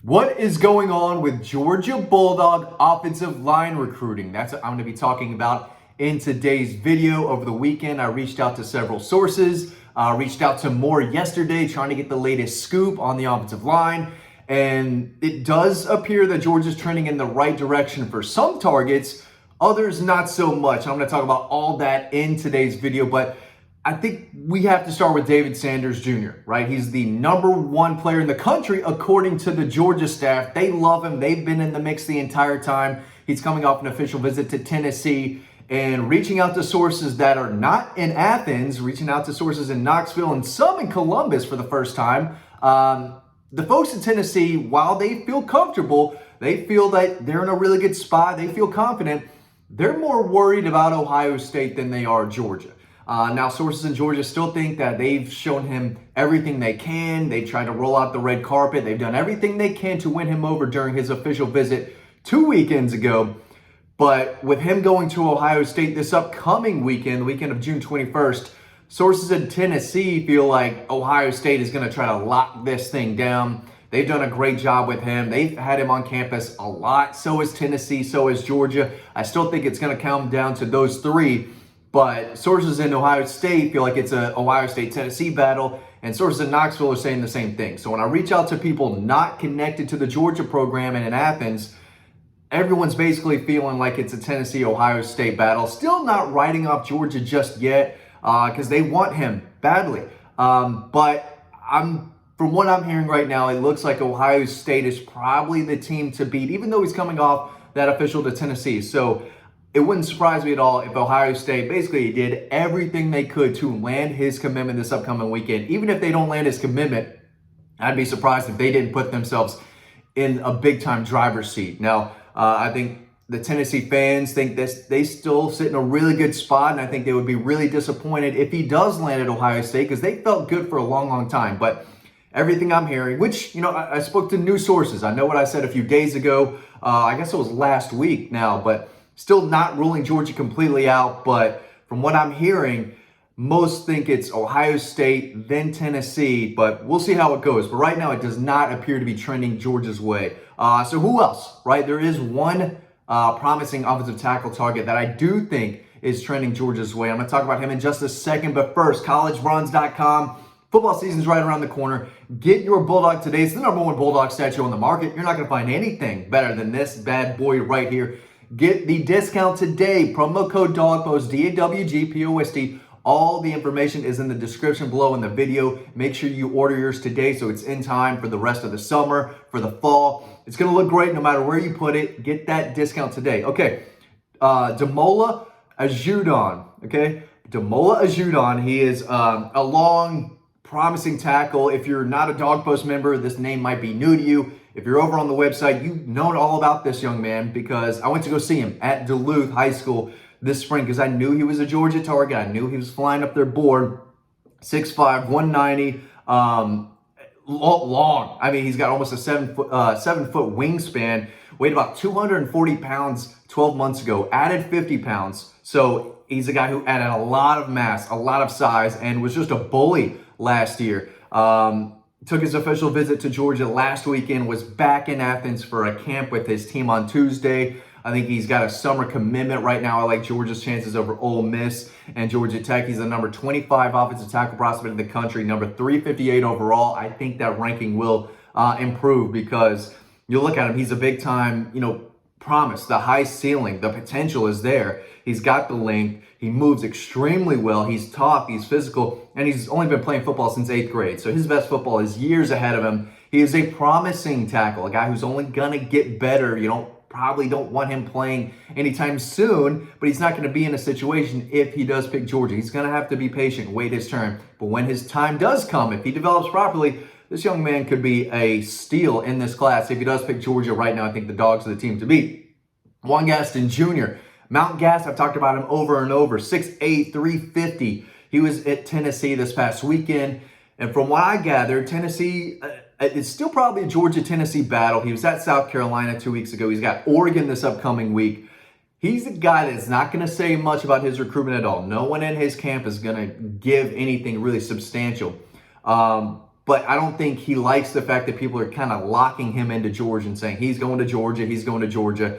What is going on with Georgia Bulldog offensive line recruiting? That's what I'm going to be talking about in today's video. Over the weekend, I reached out to several sources, reached out to more yesterday, trying to get the latest scoop on the offensive line. And it does appear that Georgia's trending in the right direction for some targets, others not so much. I'm going to talk about all that in today's video, but I think we have to start with David Sanders Jr., right? He's the #1 player in the country, according to the Georgia staff. They love him. They've been in the mix the entire time. He's coming off an official visit to Tennessee and reaching out to sources that are not in Athens, reaching out to sources in Knoxville and some in Columbus for the first time. The folks in Tennessee, while they feel comfortable, they feel that they're in a really good spot. They feel confident. They're more worried about Ohio State than they are Georgia. Now, sources in Georgia still think that they've shown him everything they can. They tried to roll out the red carpet. They've done everything they can to win him over during his official visit 2 weekends ago. But with him going to Ohio State this upcoming weekend, the weekend of June 21st, sources in Tennessee feel like Ohio State is going to try to lock this thing down. They've done a great job with him. They've had him on campus a lot. So is Tennessee. So is Georgia. I still think it's going to come down to those three. But sources in Ohio State feel like it's a Ohio State-Tennessee battle, and sources in Knoxville are saying the same thing. So when I reach out to people not connected to the Georgia program and in Athens, everyone's basically feeling like it's a Tennessee-Ohio State battle. Still not writing off Georgia just yet because they want him badly. But from what I'm hearing right now, it looks like Ohio State is probably the team to beat, even though he's coming off that official to Tennessee. So it wouldn't surprise me at all if Ohio State basically did everything they could to land his commitment this upcoming weekend. Even if they don't land his commitment, I'd be surprised if they didn't put themselves in a big-time driver's seat. Now, I think the Tennessee fans think they still sit in a really good spot, and I think they would be really disappointed if he does land at Ohio State because they felt good for a long, long time. But everything I'm hearing, which, I spoke to new sources. I know what I said a few days ago. I guess it was last week now, but still not ruling Georgia completely out, but from what I'm hearing, most think it's Ohio State, then Tennessee, but we'll see how it goes. But right now, it does not appear to be trending Georgia's way. So who else, right? There is one promising offensive tackle target that I do think is trending Georgia's way. I'm going to talk about him in just a second, but first, collegeruns.com. Football season's right around the corner. Get your Bulldog today. It's the #1 Bulldog statue on the market. You're not going to find anything better than this bad boy right here. Get the discount today. Promo code DAWGPOST, DAWGPOST. All the information is in the description below in the video. Make sure you order yours today so it's in time for the rest of the summer, for the fall. It's going to look great no matter where you put it. Get that discount today. Okay, Deola Awonuga. Okay, Deola Awonuga. He is a long, promising tackle. If you're not a Dawg Post member, this name might be new to you. If you're over on the website, you know all about this young man because I went to go see him at Duluth High School this spring because I knew he was a Georgia target. I knew he was flying up their board. 6'5", 190, long. I mean, he's got almost a 7 foot wingspan. Weighed about 240 pounds 12 months ago. Added 50 pounds. So he's a guy who added a lot of mass, a lot of size, and was just a bully last year. Took his official visit to Georgia last weekend, was back in Athens for a camp with his team on Tuesday. I think he's got a summer commitment right now. I like Georgia's chances over Ole Miss and Georgia Tech. He's the number 25 offensive tackle prospect in the country, number 358 overall. I think that ranking will improve because you look at him, he's a big-time, promise. The high ceiling, the potential is there. He's got the length. He moves extremely well. He's tough. He's physical. And he's only been playing football since 8th grade. So his best football is years ahead of him. He is a promising tackle, a guy who's only going to get better. Probably don't want him playing anytime soon, but he's not going to be in a situation if he does pick Georgia. He's going to have to be patient, wait his turn. But when his time does come, if he develops properly, this young man could be a steal in this class. If he does pick Georgia right now, I think the Dogs are the team to beat. Juan Gaston Jr. Mount Gas, I've talked about him over and over. 6'8", 350. He was at Tennessee this past weekend. And from what I gathered, Tennessee, it's still probably a Georgia-Tennessee battle. He was at South Carolina 2 weeks ago. He's got Oregon this upcoming week. He's a guy that's not going to say much about his recruitment at all. No one in his camp is going to give anything really substantial. but I don't think he likes the fact that people are kind of locking him into Georgia and saying he's going to Georgia, he's going to Georgia.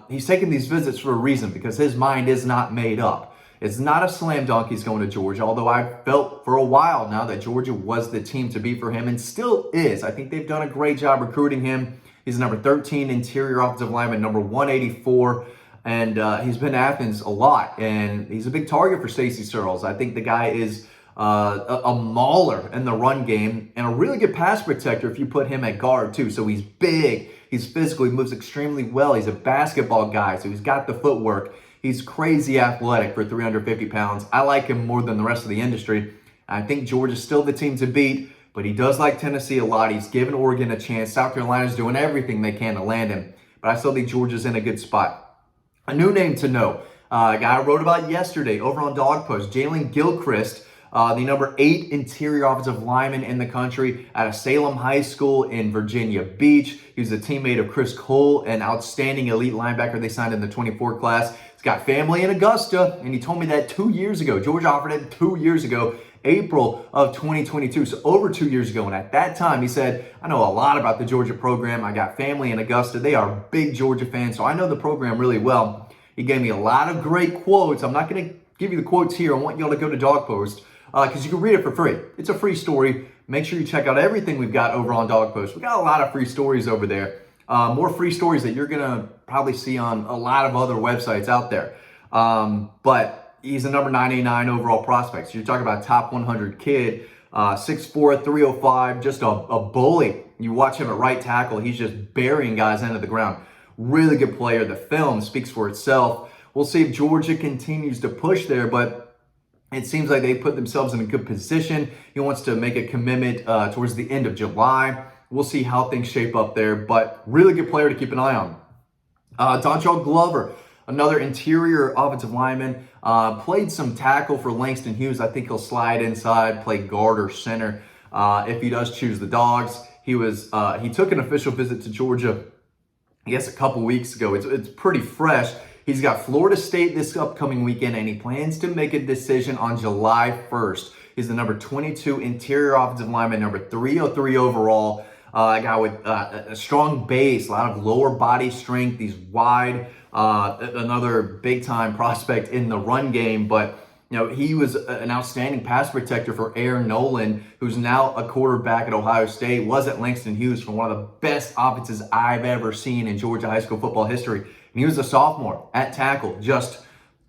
He's taking these visits for a reason, because his mind is not made up. It's not a slam dunk he's going to Georgia, although I felt for a while now that Georgia was the team to beat for him, and still is. I think they've done a great job recruiting him. He's number 13 interior offensive lineman, number 184, and he's been to Athens a lot, and he's a big target for Stacey Searles. I think the guy is a mauler in the run game and a really good pass protector if you put him at guard too. So he's big, he's physical, he moves extremely well. He's a basketball guy, so he's got the footwork. He's crazy athletic for 350 pounds. I like him more than the rest of the industry. I think Georgia's still the team to beat, but he does like Tennessee a lot. He's given Oregon a chance. South Carolina's doing everything they can to land him, but I still think Georgia's in a good spot. A new name to know, a guy I wrote about yesterday over on DAWG Post, Jaylen Gilchrist, the number 8 interior offensive lineman in the country out of Salem High School in Virginia Beach. He was a teammate of Chris Cole, an outstanding elite linebacker they signed in the 24 class. He's got family in Augusta, and he told me that 2 years ago. Georgia offered him 2 years ago, April of 2022, so over 2 years ago. And at that time, he said, I know a lot about the Georgia program. I got family in Augusta. They are big Georgia fans, so I know the program really well. He gave me a lot of great quotes. I'm not going to give you the quotes here. I want y'all to go to DAWG Post, because you can read it for free. It's a free story. Make sure you check out everything we've got over on DAWG Post. We got a lot of free stories over there. More free stories that you're going to probably see on a lot of other websites out there. But he's a number 99 overall prospect. So you're talking about a top 100 kid, 6'4", 305, just a bully. You watch him at right tackle. He's just burying guys into the ground. Really good player. The film speaks for itself. We'll see if Georgia continues to push there, but it seems like they put themselves in a good position. He wants to make a commitment towards the end of July. We'll see how things shape up there, but really good player to keep an eye on. Danto Glover, another interior offensive lineman, played some tackle for Langston Hughes. I think he'll slide inside, play guard or center if he does choose the Dogs. He took an official visit to Georgia, I guess, a couple weeks ago. It's pretty fresh. He's got Florida State this upcoming weekend, and he plans to make a decision on July 1st. He's the number 22 interior offensive lineman, number 303 overall. A guy with a strong base, a lot of lower body strength. He's wide, another big-time prospect in the run game. But he was an outstanding pass protector for Aaron Nolan, who's now a quarterback at Ohio State, was at Langston Hughes for one of the best offenses I've ever seen in Georgia high school football history. And he was a sophomore at tackle, just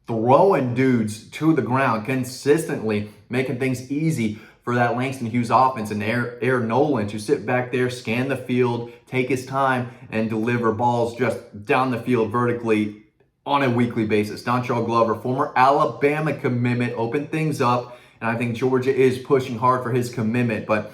throwing dudes to the ground consistently, making things easy for that Langston Hughes offense and Aaron Nolan to sit back there, scan the field, take his time, and deliver balls just down the field vertically on a weekly basis. Danto Glover, former Alabama commitment, opened things up, and I think Georgia is pushing hard for his commitment, but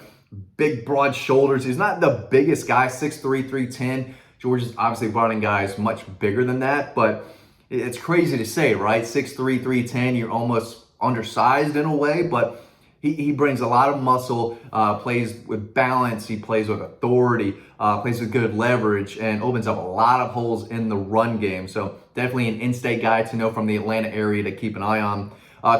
big, broad shoulders. He's not the biggest guy, 6'3", 310. Georgia's obviously brought in guys much bigger than that, but it's crazy to say, right? 6'3", 310, you're almost undersized in a way, but he brings a lot of muscle, plays with balance, he plays with authority, plays with good leverage, and opens up a lot of holes in the run game. So definitely an in-state guy to know from the Atlanta area to keep an eye on.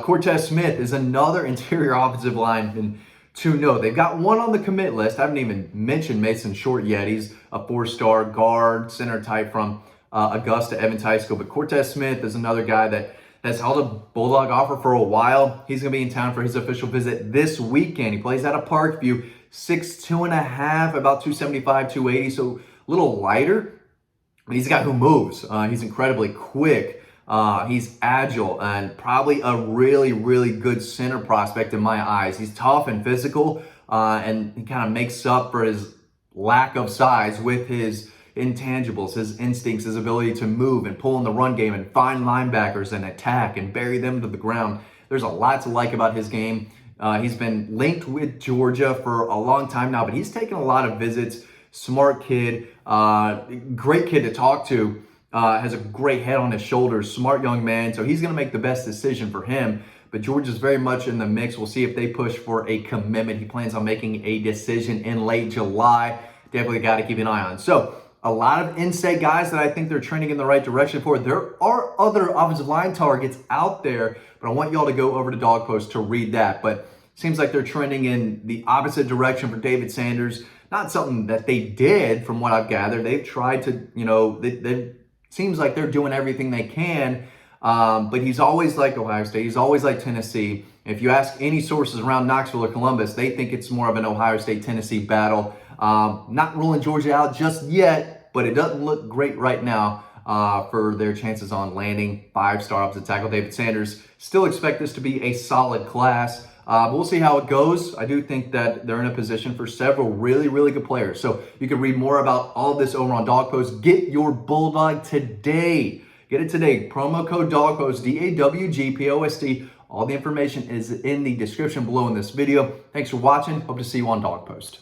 Cortez Smith is another interior offensive lineman to know. They've got one on the commit list. I haven't even mentioned Mason Short yet. He's a 4-star guard, center type from Augusta Evans High School. But Cortez Smith is another guy that has held a Bulldog offer for a while. He's going to be in town for his official visit this weekend. He plays out of Parkview, 6'2.5", about 275, 280, so a little lighter. But he's a guy who moves. He's incredibly quick. He's agile and probably a really, really good center prospect in my eyes. He's tough and physical, and he kind of makes up for his lack of size with his intangibles, his instincts, his ability to move and pull in the run game and find linebackers and attack and bury them to the ground. There's a lot to like about his game. He's been linked with Georgia for a long time now, but he's taken a lot of visits. Smart kid, great kid to talk to, has a great head on his shoulders, smart young man, so he's going to make the best decision for him. But Georgia's very much in the mix. We'll see if they push for a commitment. He plans on making a decision in late July. Definitely got to keep an eye on. So a lot of in-state guys that I think they're trending in the right direction for. There are other offensive line targets out there, but I want y'all to go over to DAWG Post to read that. But Seems like they're trending in the opposite direction for David Sanders. Not something that they did, from what I've gathered. They've tried to, they seems like they're doing everything they can. But he's always like Ohio State. He's always like Tennessee. If you ask any sources around Knoxville or Columbus, they think it's more of an Ohio State-Tennessee battle. Not ruling Georgia out just yet, but it doesn't look great right now for their chances on landing 5-star offensive tackle David Sanders. Still expect this to be a solid class. We'll see how it goes. I do think that they're in a position for several really, really good players. So you can read more about all of this over on DAWG Post. Get your Bulldog today. Get it today. Promo code DAWG Post, DAWGPOST. All the information is in the description below in this video. Thanks for watching. Hope to see you on DAWG Post.